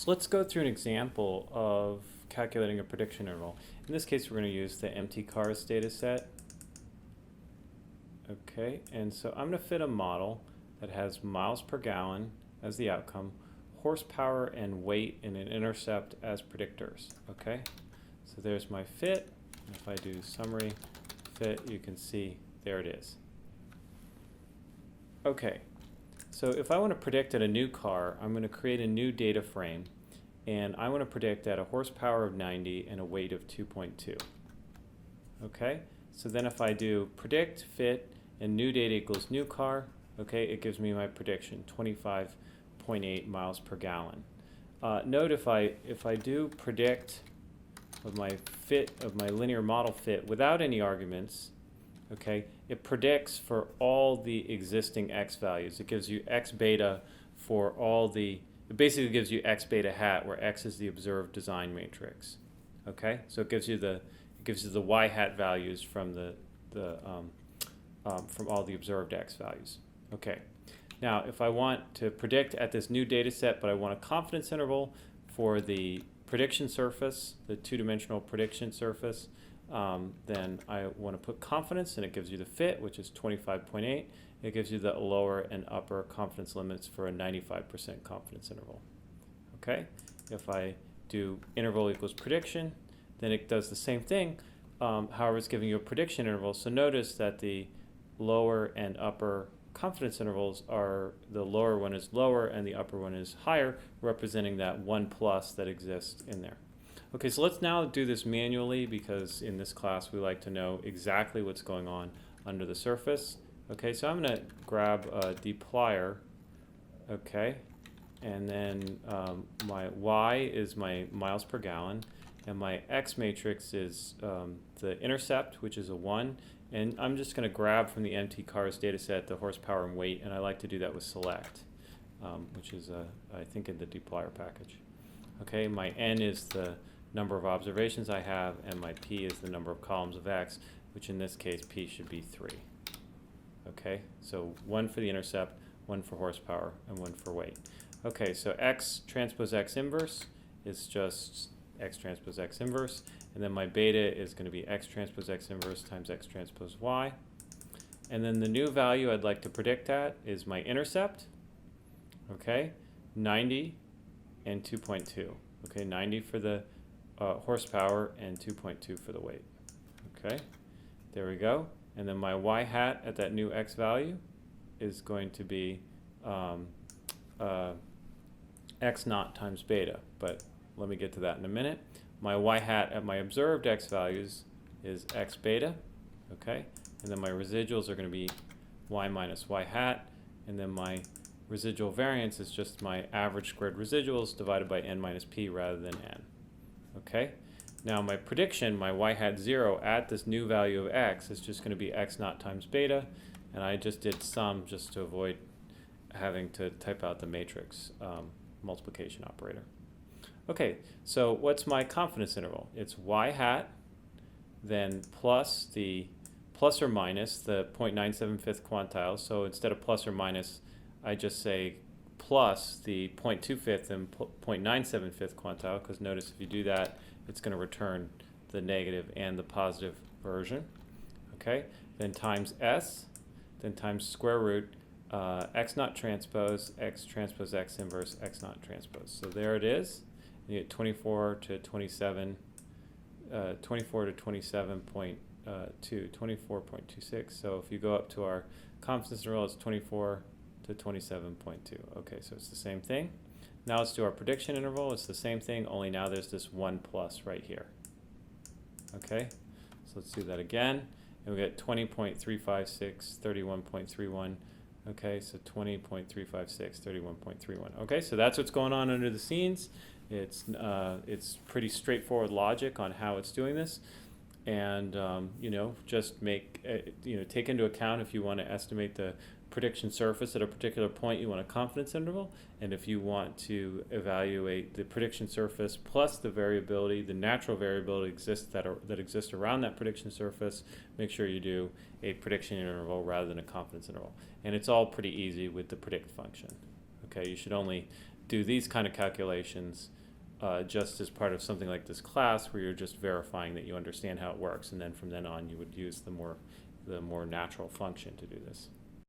So let's go through an example of calculating a prediction interval. In this case, we're going to use the empty cars data set. Okay, and so I'm going to fit a model that has miles per gallon as the outcome, horsepower and weight and an intercept as predictors. Okay, so there's my fit. If I do summary fit, you can see there it is. Okay, so if I want to predict at a new car, I'm going to create a new data frame, and I want to predict at a horsepower of 90 and a weight of 2.2. Okay, so then if I do predict, fit, and new data equals new car, okay, it gives me my prediction, 25.8 miles per gallon. Note if I do predict of my fit, of my linear model fit without any arguments, okay, it predicts for all the existing x values. It gives you x beta for all the, it basically gives you x beta hat, where x is the observed design matrix. Okay, so it gives you the y hat values from from all the observed x values. Okay, now if I want to predict at this new data set, but I want a confidence interval for the prediction surface, the two-dimensional prediction surface, then I want to put confidence, and it gives you the fit, which is 25.8. It gives you the lower and upper confidence limits for a 95% confidence interval. Okay, if I do interval equals prediction, then it does the same thing. However, it's giving you a prediction interval. So notice that the lower and upper confidence intervals are, the lower one is lower and the upper one is higher, representing that 1 plus that exists in there. Okay, so let's now do this manually, because in this class we like to know exactly what's going on under the surface. Okay, so I'm going to grab a dplyr, okay, and then my y is my miles per gallon, and my x matrix is the intercept, which is a 1, and I'm just going to grab from the empty cars data set the horsepower and weight, and I like to do that with select, which is I think in the dplyr package. Okay, my n is the number of observations I have, and my p is the number of columns of x, which in this case p should be 3. Okay, so 1 for the intercept, 1 for horsepower, and 1 for weight. Okay, so x transpose x inverse is just x transpose x inverse, and then my beta is going to be x transpose x inverse times x transpose y. And then the new value I'd like to predict at is my intercept, okay, 90 and 2.2. Okay, 90 for the horsepower and 2.2 for the weight. Okay, there we go. And then my y hat at that new x value is going to be x naught times beta, but let me get to that in a minute. My y hat at my observed x values is x beta, okay, and then my residuals are going to be y minus y hat, and then my residual variance is just my average squared residuals divided by n minus p rather than n. Okay, now my prediction, my y hat 0 at this new value of x is just going to be x naught times beta, and I just did sum just to avoid having to type out the matrix multiplication operator. Okay, so what's my confidence interval? It's y hat, then plus or minus the 0.975th quantile. So instead of plus or minus, I just say plus the 0.25th and 0.975th quantile, because notice if you do that, it's going to return the negative and the positive version. Okay, then times s, then times square root x naught transpose x inverse x naught transpose. So there it is. You get 24 to 27, 24 to 27.2, 24.26. So if you go up to our confidence interval, it's 24 to 27.2. Okay, so it's the same thing. Now let's do our prediction interval. It's the same thing, only now there's this 1 plus right here. Okay, so let's do that again. And we get 20.356, 31.31. Okay, so 20.356, 31.31. Okay, so that's what's going on under the scenes. It's pretty straightforward logic on how it's doing this, and you know, just make take into account if you want to estimate the prediction surface at a particular point, you want a confidence interval, and if you want to evaluate the prediction surface plus the variability, the natural variability that exists around that prediction surface, make sure you do a prediction interval rather than a confidence interval, and it's all pretty easy with the predict function. Okay, you should only do these kind of calculations just as part of something like this class where you're just verifying that you understand how it works, and then from then on you would use the more natural function to do this.